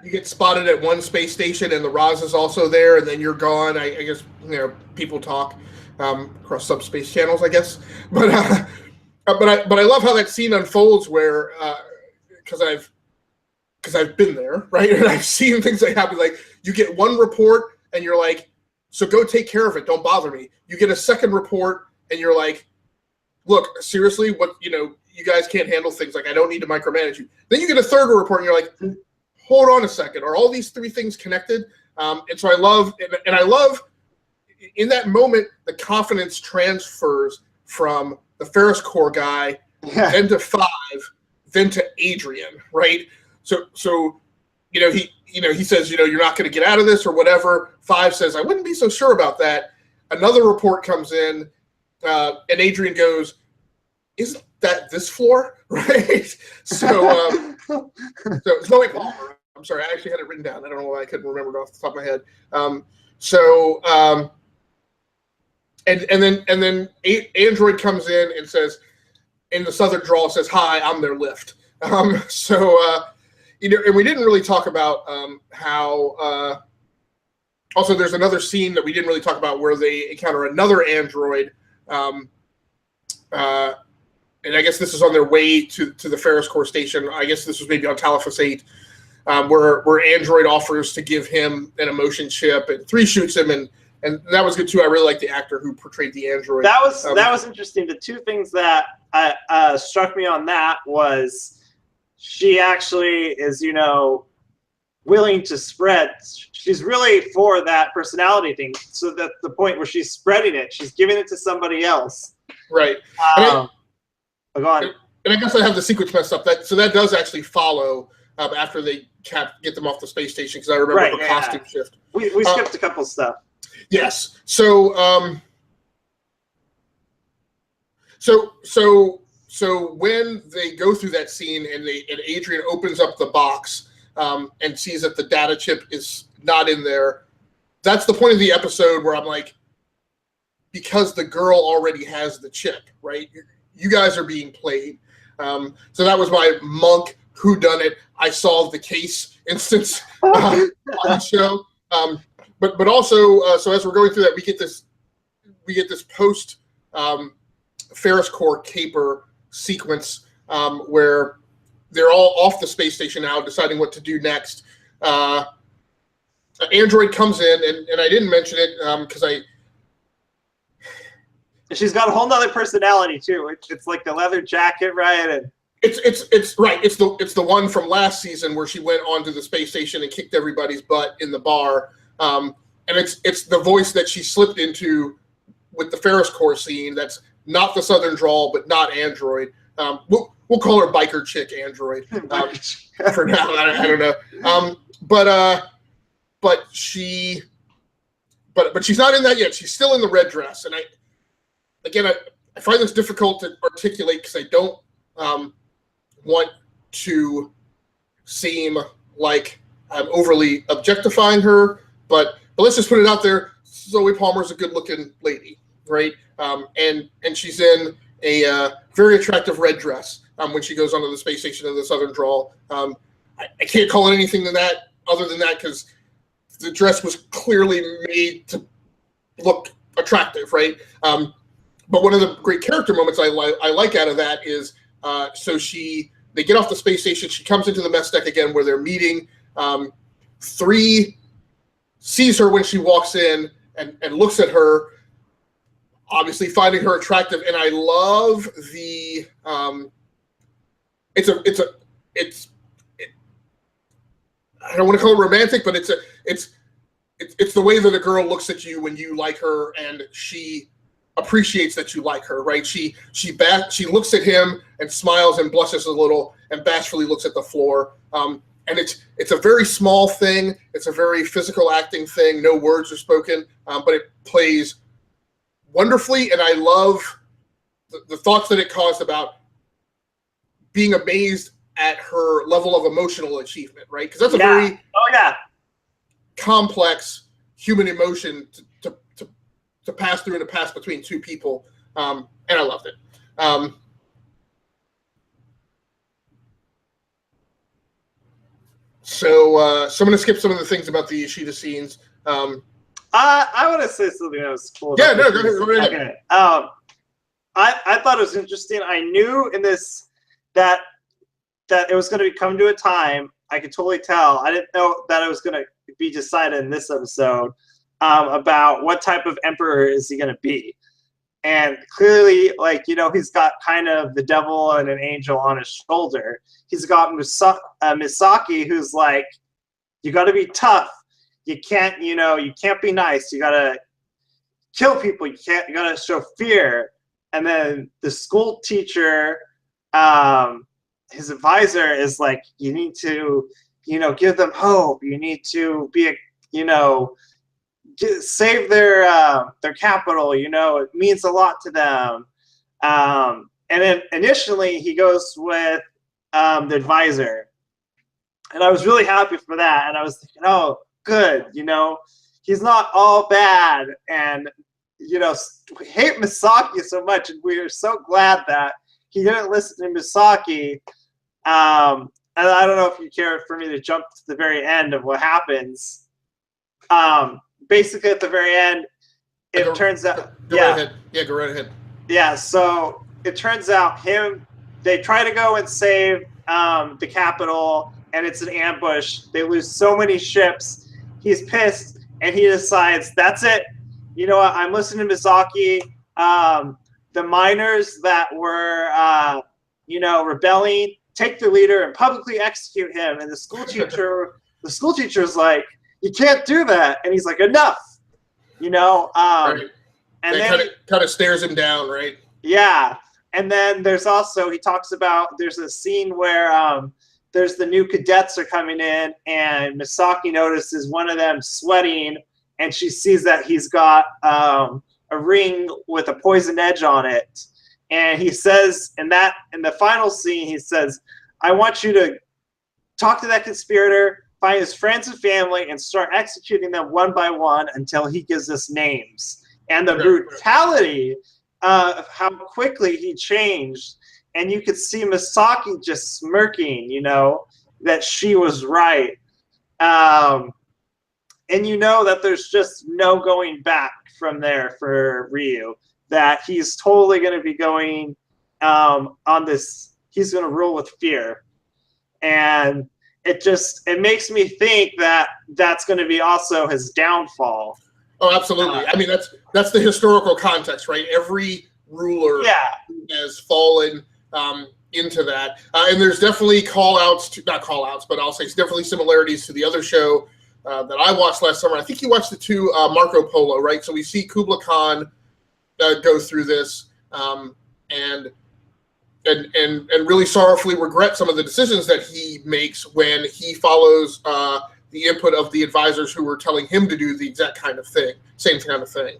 you get spotted at one space station, and the Raza's also there, and then you're gone. I guess people talk across subspace channels, I guess. But I love how that scene unfolds, where because I've been there, right, and I've seen things that happen. Like, you get one report, and you're like, so go take care of it. Don't bother me. You get a second report, and you're like, look, seriously, you guys can't handle things. Like, I don't need to micromanage you. Then you get a third report, and you're like, hold on a second. Are all these three things connected? And so I love in that moment, the confidence transfers from the Ferris Corps guy, then to Five, then to Adrian, right? So he says, you're not going to get out of this or whatever. Five says, I wouldn't be so sure about that. Another report comes in, and Adrian goes, this floor, right? So Zoe Palmer. I'm sorry, I actually had it written down. I don't know why I couldn't remember it off the top of my head. And then Android comes in and says, in the southern drawl, says, "Hi, I'm their lift." And we didn't really talk about how. Also, there's another scene that we didn't really talk about where they encounter another android, and I guess this is on their way to the Ferris Core station. I guess this was maybe on Talifus 8, where Android offers to give him an emotion chip, and 3 shoots him, and that was good too. I really like the actor who portrayed the android. That was interesting. The 2 things that struck me on that was she actually is, willing to spread. She's really for that personality thing. So that the point where she's spreading it, she's giving it to somebody else. Right. Go on. And I guess I have the sequence messed up. So that does actually follow after they get them off the space station, because I remember the costume shift. We skipped a couple stuff. Yes. So when they go through that scene and Adrian opens up the box and sees that the data chip is not in there, that's the point of the episode where I'm like, because the girl already has the chip, right? You guys are being played. So that was my monk whodunit. I solved the case instance on the show. But also, so as we're going through that, we get this post Ferris Core caper sequence where they're all off the space station now, deciding what to do next. Android comes in, and I didn't mention it because she's got a whole nother personality too. It's like the leather jacket, right? And it's right. It's the one from last season where she went onto the space station and kicked everybody's butt in the bar. And it's the voice that she slipped into with the Ferris Core scene. That's not the Southern drawl, but not Android. We'll call her Biker Chick Android for now. I don't know. But she's not in that yet. She's still in the red dress. And I find this difficult to articulate because I don't want to seem like I'm overly objectifying her. But let's just put it out there. Zoe Palmer's a good-looking lady, right? And she's in a very attractive red dress when she goes onto the space station in the Southern drawl. I can't call it anything other than that because the dress was clearly made to look attractive, right? But one of the great character moments I like out of that is they get off the space station. She comes into the mess deck again where they're meeting. 3 sees her when she walks in and looks at her, obviously finding her attractive. And I love the I don't want to call it romantic, but it's the way that a girl looks at you when you like her and she appreciates that you like her, right? She looks at him and smiles and blushes a little and bashfully looks at the floor. And it's a very small thing. It's a very physical acting thing. No words are spoken, but it plays wonderfully. And I love the thoughts that it caused about being amazed at her level of emotional achievement, right? Because that's a very complex human emotion to pass through and to pass between 2 people. And I loved it. So I'm going to skip some of the things about the Ishida scenes. I want to say something that was cool. Yeah, no, go ahead. I thought it was interesting. I knew in this that it was going to come to a time. I could totally tell. I didn't know that it was going to be decided in this episode about what type of emperor is he going to be. And clearly, he's got kind of the devil and an angel on his shoulder. He's got Misaki, who's like, you got to be tough. You can't be nice. You got to kill people. You got to show fear. And then the school teacher, his advisor is like, you need to, give them hope. You need to be save their capital. It means a lot to them. And then initially he goes with the advisor. And I was really happy for that. And I was thinking, oh, good, he's not all bad. And, we hate Misaki so much. And we are so glad that he didn't listen to Misaki. And I don't know if you care for me to jump to the very end of what happens. Basically, at the very end, it turns out... Go right ahead. Yeah, go right ahead. Yeah, so it turns out they try to go and save the capital, and it's an ambush. They lose so many ships. He's pissed, and he decides, that's it. You know what? I'm listening to Misaki. The miners that were, rebelling, take the leader and publicly execute him. And the school teacher's like, you can't do that. And he's like, enough. Right. And then kind of stares him down, right? Yeah. And then there's also, he talks about, there's a scene where there's the new cadets are coming in, and Misaki notices one of them sweating, and she sees that he's got a ring with a poison edge on it. And he says, in the final scene, he says, I want you to talk to that conspirator, find his friends and family, and start executing them one by one until he gives us names. And the brutality of how quickly he changed. And you could see Misaki just smirking, that she was right. And that there's just no going back from there for Ryu. That he's totally going to be going on this, he's going to rule with fear. And it makes me think that that's going to be also his downfall. Oh, absolutely. I mean, that's the historical context, right? Every ruler has fallen into that. And there's definitely not call-outs, but I'll say it's definitely similarities to the other show that I watched last summer. I think you watched the two Marco Polo, right? So we see Kubla Khan go through this and really sorrowfully regret some of the decisions that he makes when he follows the input of the advisors who were telling him to do the exact same kind of thing.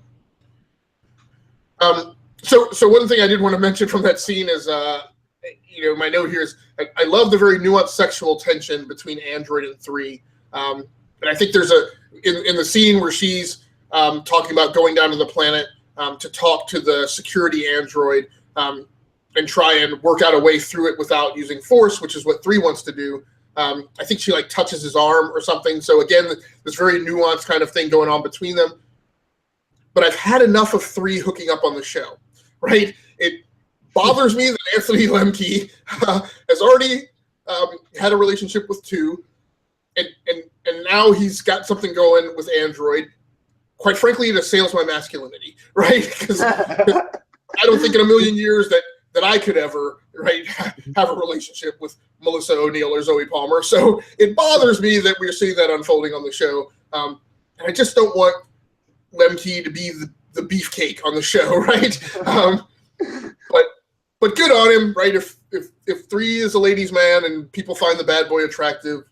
So one thing I did want to mention from that scene is, my note here is I love the very nuanced sexual tension between Android and 3. And I think there's in the scene where she's talking about going down to the planet to talk to the security android and try and work out a way through it without using force, which is what 3 wants to do. I think she touches his arm or something. So again, this very nuanced kind of thing going on between them. But I've had enough of 3 hooking up on the show, right? It bothers me that Anthony Lemke has already had a relationship with 2, and now he's got something going with Android. Quite frankly, it assails my masculinity, right? Because I don't think in a million years that I could ever, right, have a relationship with Melissa O'Neill or Zoe Palmer. So it bothers me that we're seeing that unfolding on the show. And I just don't want Lemke to be the beefcake on the show, right? But good on him, right? If 3 is a ladies' man and people find the bad boy attractive,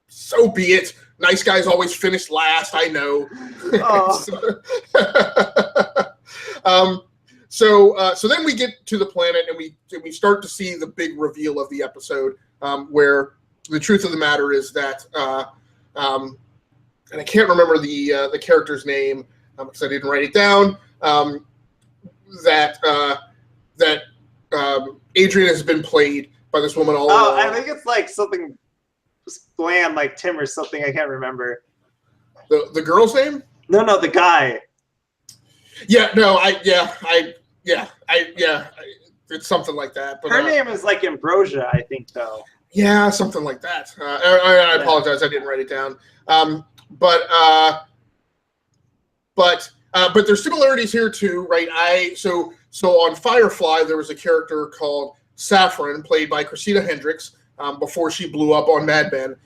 so be it. Nice guys always finish last, I know. So then we get to the planet and we start to see the big reveal of the episode, where the truth of the matter is that, and I can't remember the character's name because I didn't write it down. That Adrian has been played by this woman all along. I think it's something bland, like Tim or something. I can't remember. The girl's name? No, the guy. Yeah, no, it's something like that. But her name is Ambrosia, I think, though. Yeah, something like that. I apologize, I didn't write it down. But there's similarities here too, right? So on Firefly, there was a character called Saffron, played by Christina Hendricks, before she blew up on Mad Men.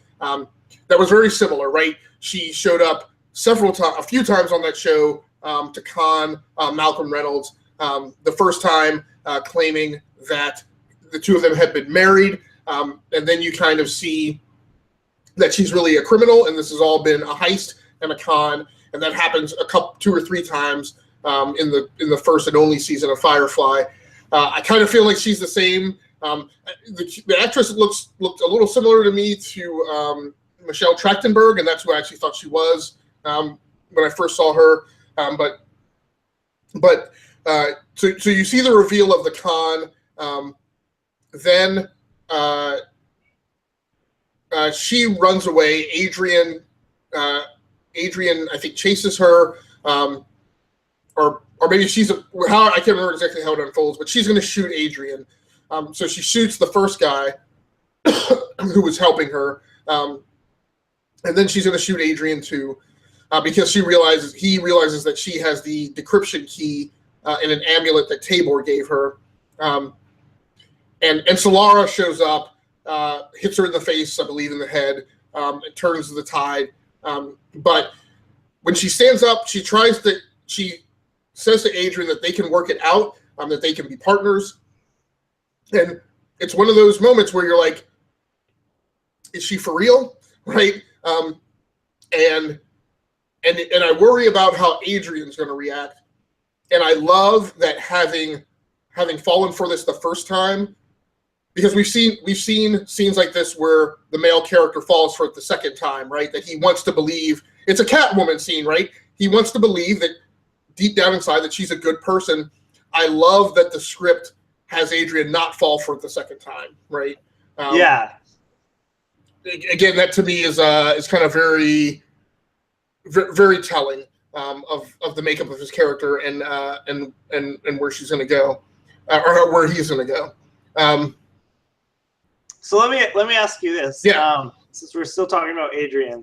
That was very similar, right? She showed up a few times on that show to con Malcolm Reynolds. The first time claiming that the two of them had been married, and then you kind of see that she's really a criminal, and this has all been a heist and a con, and that happens 2 or 3 times in the first and only season of Firefly. I kind of feel like she's the same. The actress looked a little similar to me to Michelle Trachtenberg, and that's who I actually thought she was when I first saw her. So you see the reveal of the con. Then she runs away. Adrian, I think, chases her, or maybe I can't remember exactly how it unfolds, but she's going to shoot Adrian. So she shoots the first guy who was helping her, and then she's going to shoot Adrian too, because he realizes that she has the decryption key in an amulet that Tabor gave her, and Solara shows up, hits her in the face, I believe in the head, and turns the tide. But when she stands up, she says to Adrian that they can work it out, that they can be partners. And it's one of those moments where you're like, is she for real? Right? And I worry about how Adrian's going to react. And I love that having fallen for this the first time, because we've seen scenes like this where the male character falls for it the second time, right? That he wants to believe, it's a Catwoman scene, right? He wants to believe that deep down inside that she's a good person. I love that the script has Adrian not fall for it the second time, right? Yeah. Again, that to me is kind of very, very telling of the makeup of his character and where she's going to go, or where he's going to go. So let me ask you this. Yeah. Since we're still talking about Adrian,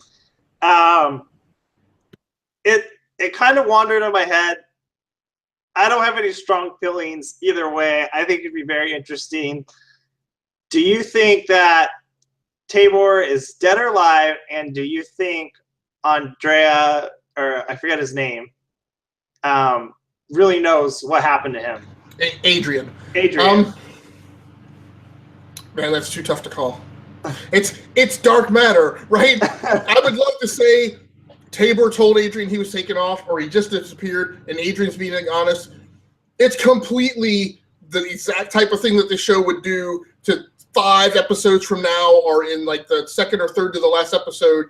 it kind of wandered in my head. I don't have any strong feelings either way. I think it'd be very interesting. Do you think that Tabor is dead or alive? And do you think Andrea, or I forget his name, really knows what happened to him? Adrian. Man, that's too tough to call. It's dark matter, right? I would love to say Tabor told Adrian he was taken off, or he just disappeared, and Adrian's being honest. It's completely the exact type of thing that the show would do to 5 episodes from now, or in like the second or third to the last episode,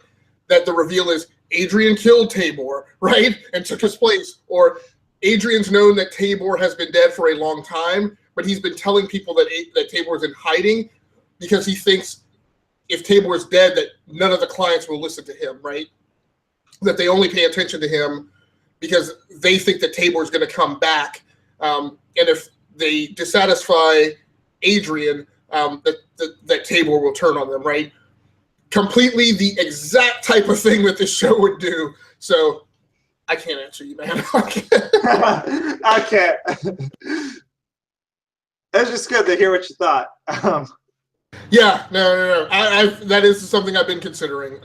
that the reveal is Adrian killed Tabor, right? And took his place. Or Adrian's known that Tabor has been dead for a long time, but he's been telling people that Tabor is in hiding because he thinks if Tabor is dead, that none of the clients will listen to him, right? That they only pay attention to him because they think that Tabor is going to come back. And if they dissatisfy Adrian, that Tabor will turn on them, right? Completely the exact type of thing that this show would do. So I can't answer you, man. I can't. It's just good to hear what you thought. Yeah, no. That is something I've been considering.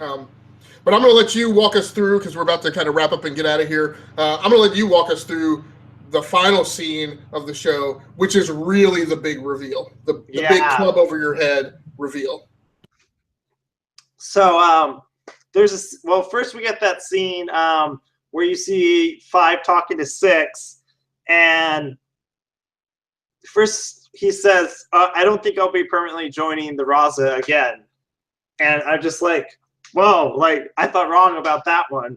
But I'm going to let you walk us through, because we're about to kind of wrap up and get out of here. I'm going to let you walk us through the final scene of the show, which is really the big reveal, the big club over your head reveal. So first we get that scene where you see 5 talking to 6, and first he says, I don't think I'll be permanently joining the Raza again. And I'm just like, whoa, like I thought wrong about that one.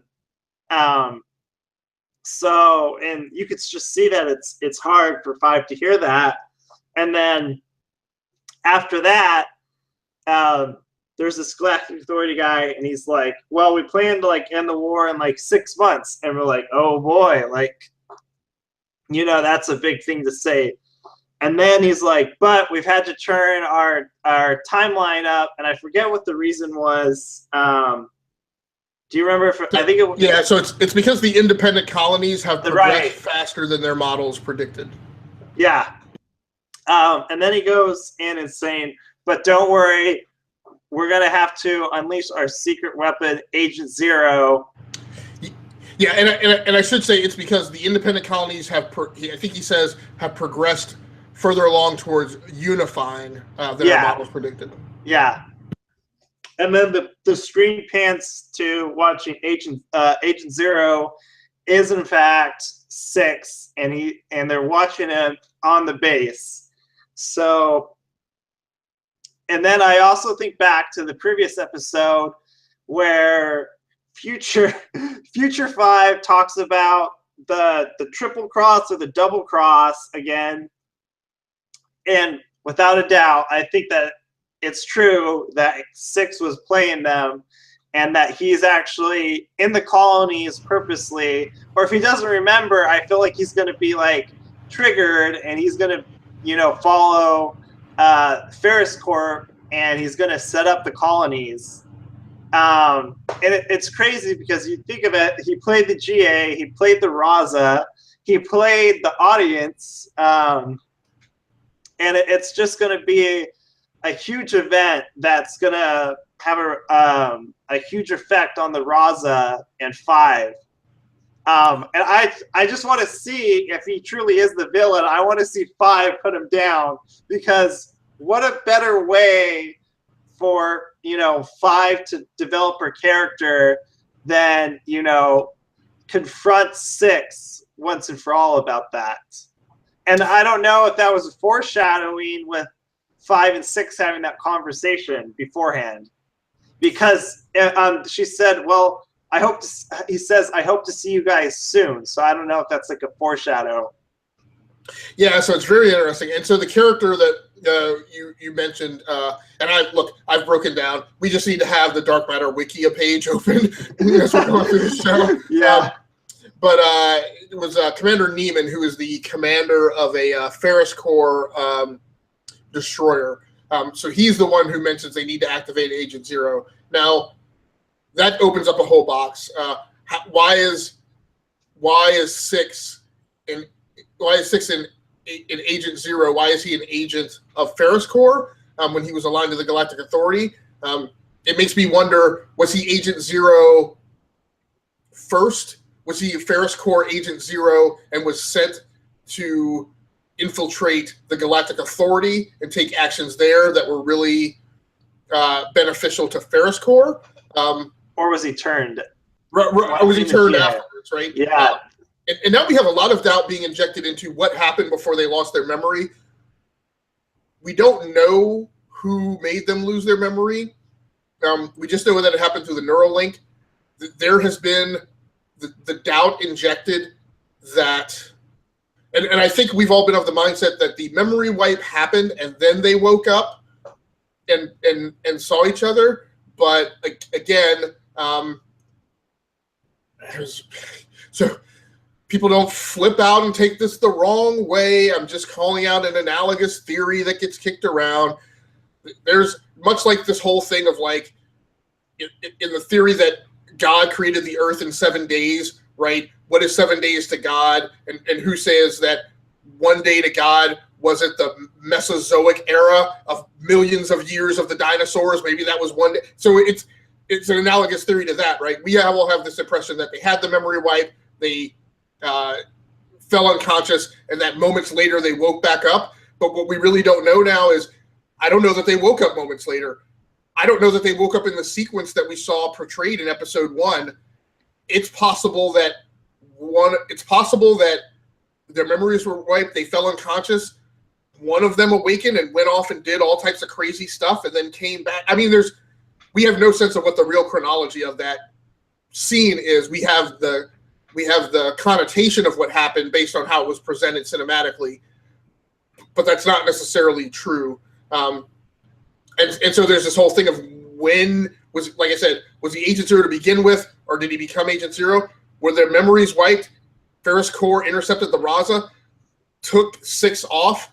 So, and you could just see that it's hard for 5 to hear that. And then after that, there's this Galactic Authority guy, and he's like, well, we plan to like end the war in like 6 months. And we're like, oh boy, like, that's a big thing to say. And then he's like, but we've had to turn our timeline up, and I forget what the reason was. Do you remember? Yeah, so it's because the independent colonies have progressed faster than their models predicted. Yeah. And then he goes in and saying, but don't worry, we're going to have to unleash our secret weapon, Agent Zero. Yeah, and I should say it's because the independent colonies have progressed further along towards unifying than our models predicted. Yeah. And then the screen pans to watching Agent Zero is in fact 6, and they're watching him on the base. So, and then I also think back to the previous episode where Future 5 talks about the triple cross or the double cross again. And without a doubt, I think that it's true that 6 was playing them and that he's actually in the colonies purposely. Or if he doesn't remember, I feel like he's going to be like triggered and he's going to, you know, follow Ferris Corp and he's going to set up the colonies. And it's crazy because you think of it, he played the GA, he played the Raza, he played the audience, and it's just going to be a huge event that's going to have a huge effect on the Raza and 5. And I just want to see if he truly is the villain. I want to see 5 put him down, because what a better way for, you know, 5 to develop her character than, you know, confront 6 once and for all about that. And I don't know if that was a foreshadowing with 5 and 6 having that conversation beforehand, because she said, well, he says, I hope to see you guys soon. So I don't know if that's like a foreshadow. Yeah, so it's very interesting. And so the character that you mentioned, and I've broken down. We just need to have the Dark Matter Wikia page open as we're going through the show. Yeah. But it was Commander Neiman, who is the commander of a Ferris Corps destroyer. So he's the one who mentions they need to activate Agent Zero. Now, that opens up a whole box. Why is 6 in Agent Zero? Why is he an agent of Ferris Corps when he was aligned to the Galactic Authority? It makes me wonder, was he Agent Zero first? Was he Ferris Corps Agent Zero and was sent to infiltrate the Galactic Authority and take actions there that were really beneficial to Ferris Corps? Or was he turned? Or was he turned afterwards, right? Yeah. And now we have a lot of doubt being injected into what happened before they lost their memory. We don't know who made them lose their memory. We just know that it happened through the Neuralink. There has been the doubt injected that, and I think we've all been of the mindset that the memory wipe happened and then they woke up and saw each other. But again, so people don't flip out and take this the wrong way. I'm just calling out an analogous theory that gets kicked around. There's much like this whole thing of like in the theory that God created the earth in 7 days, right? What is 7 days to God? And who says that one day to God wasn't the Mesozoic era of millions of years of the dinosaurs? Maybe that was one day. So it's an analogous theory to that, right? We all have this impression that they had the memory wipe, they fell unconscious, and that moments later they woke back up. But what we really don't know now is, I don't know that they woke up moments later. I don't know that they woke up in the sequence that we saw portrayed in episode 1. It's possible that their memories were wiped, they fell unconscious, one of them awakened and went off and did all types of crazy stuff and then came back. I mean, we have no sense of what the real chronology of that scene is. We have the connotation of what happened based on how it was presented cinematically, but that's not necessarily true. And so there's this whole thing of when was, like I said, was he Agent Zero to begin with, or did he become Agent Zero? Were their memories wiped? Ferris Corps intercepted the Raza, took 6 off,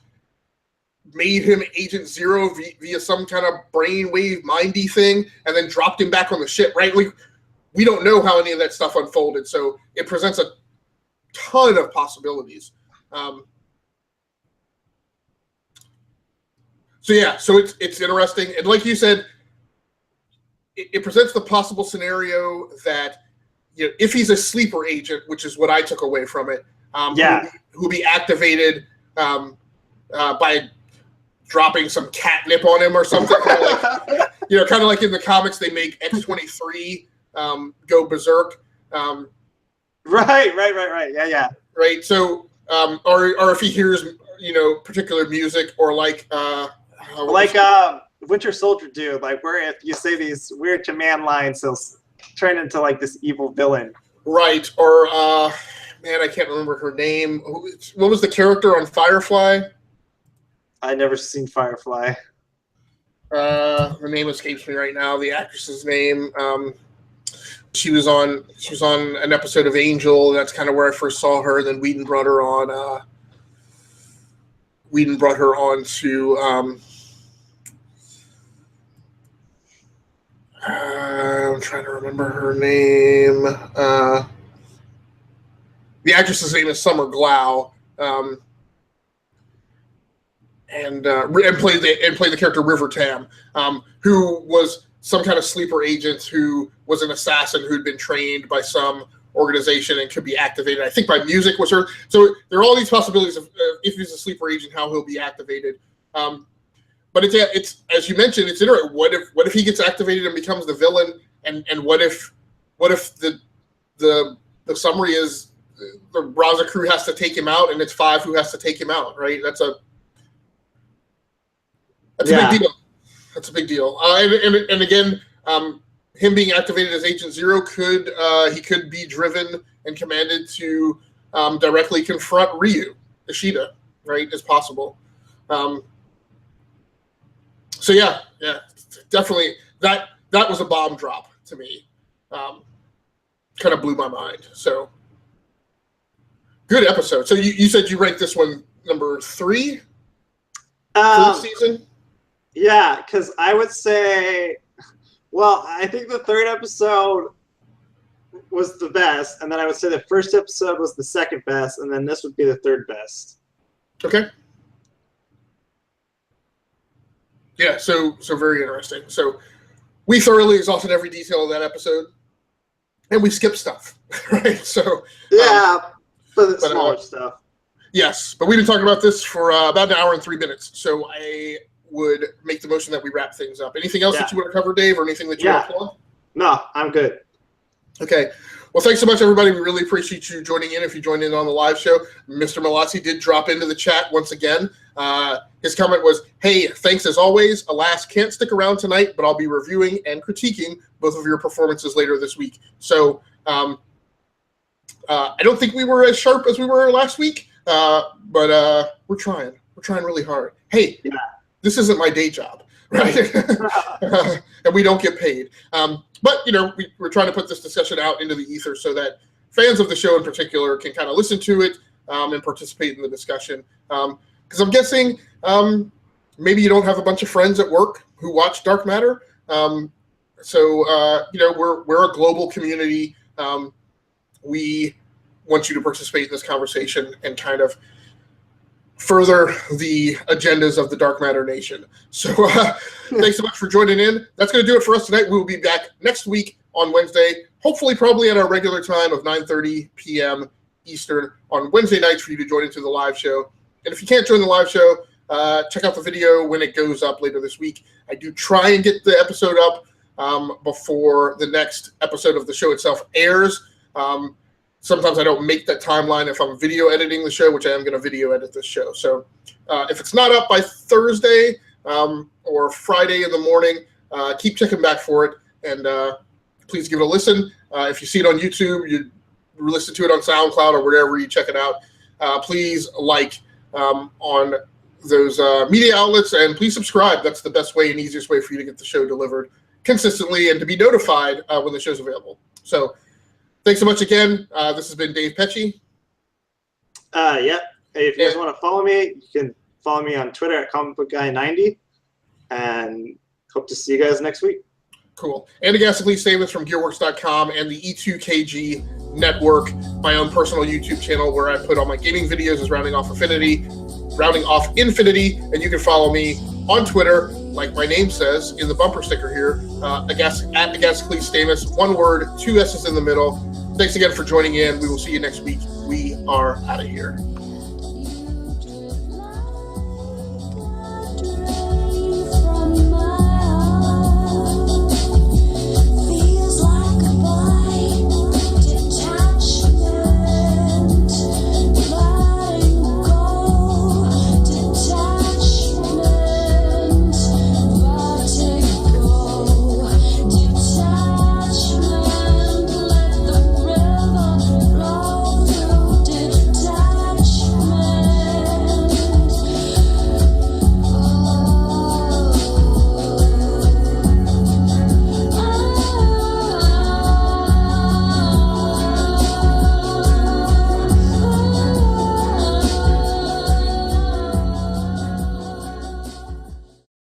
made him Agent Zero via some kind of brainwave mindy thing, and then dropped him back on the ship, right? We don't know how any of that stuff unfolded, so it presents a ton of possibilities. So it's interesting, and like you said, it presents the possible scenario that, you know, if he's a sleeper agent, which is what I took away from it, who'll be activated by dropping some catnip on him or something, kind of like in the comics they make X-23 go berserk. Right. Yeah. Right. So, or if he hears, particular music or like Winter Soldier dude, like where if you say these weird command lines, he'll turn into like this evil villain. Right. Or man, I can't remember her name. What was the character on Firefly? I never seen Firefly. Her name escapes me right now. The actress's name. She was on an episode of Angel. That's kind of where I first saw her. Then Whedon brought her on. Whedon brought her on to. I'm trying to remember her name. The actress's name is Summer Glau, and played the character River Tam, who was some kind of sleeper agent who was an assassin who'd been trained by some organization and could be activated. I think by music was her. So there are all these possibilities of if he's a sleeper agent, how he'll be activated. But it's as you mentioned, it's interesting. What if he gets activated and becomes the villain? And what if the summary is the Raza crew has to take him out, and it's 5 who has to take him out, right? That's a big deal. That's a big deal. And again, him being activated as Agent Zero could be driven and commanded to directly confront Ryo Ishida, right? As possible. So yeah, definitely that was a bomb drop to me. Kind of blew my mind. So good episode. So you said you ranked this one number 3 for the season? Yeah, because I would say, well, I think the 3rd episode was the best, and then I would say the 1st episode was the 2nd best, and then this would be the 3rd best. Okay. Yeah, so very interesting. So we thoroughly exhausted every detail of that episode, and we skipped stuff, right? So yeah, for the smaller stuff. Yes, but we've been talking about this for about an hour and 3 minutes, so I would make the motion that we wrap things up. Anything else that you want to cover, Dave, or anything that you want to plug? No, I'm good. Okay. Well, thanks so much, everybody. We really appreciate you joining in. If you joined in on the live show, Mr. Mallozzi did drop into the chat once again. His comment was, "Hey, thanks as always. Alas, can't stick around tonight, but I'll be reviewing and critiquing both of your performances later this week." So I don't think we were as sharp as we were last week, but we're trying. We're trying really hard. Hey, this isn't my day job, right? And we don't get paid. But, we're trying to put this discussion out into the ether so that fans of the show in particular can kind of listen to it and participate in the discussion. Because I'm guessing maybe you don't have a bunch of friends at work who watch Dark Matter. So we're a global community. We want you to participate in this conversation and kind of further the agendas of the Dark Matter Nation. So thanks so much for joining in. That's going to do it for us tonight. We will be back next week on Wednesday, hopefully probably at our regular time of 9:30 p.m. Eastern on Wednesday nights for you to join into the live show. And if you can't join the live show, check out the video when it goes up later this week. I do try and get the episode up before the next episode of the show itself airs. Sometimes I don't make that timeline if I'm video editing the show, which I am going to video edit this show. So if it's not up by Thursday or Friday in the morning, keep checking back for it. And please give it a listen. If you see it on YouTube, you listen to it on SoundCloud or wherever you check it out. Please like on those media outlets, and please subscribe. That's the best way and easiest way for you to get the show delivered consistently and to be notified when the show's available. So thanks so much again. This has been Dave Pecci. Yeah. Hey, if you guys want to follow me, you can follow me on Twitter at comicbookguy90. And hope to see you guys next week. Cool. And Agassically statements from Gearworks.com and the E2KG Network, my own personal YouTube channel where I put all my gaming videos is Rounding Off Infinity. And you can follow me on Twitter, like my name says in the bumper sticker here, at Agassically Statements, one word, 2 S's in the middle. Thanks again for joining in. We will see you next week. We are out of here.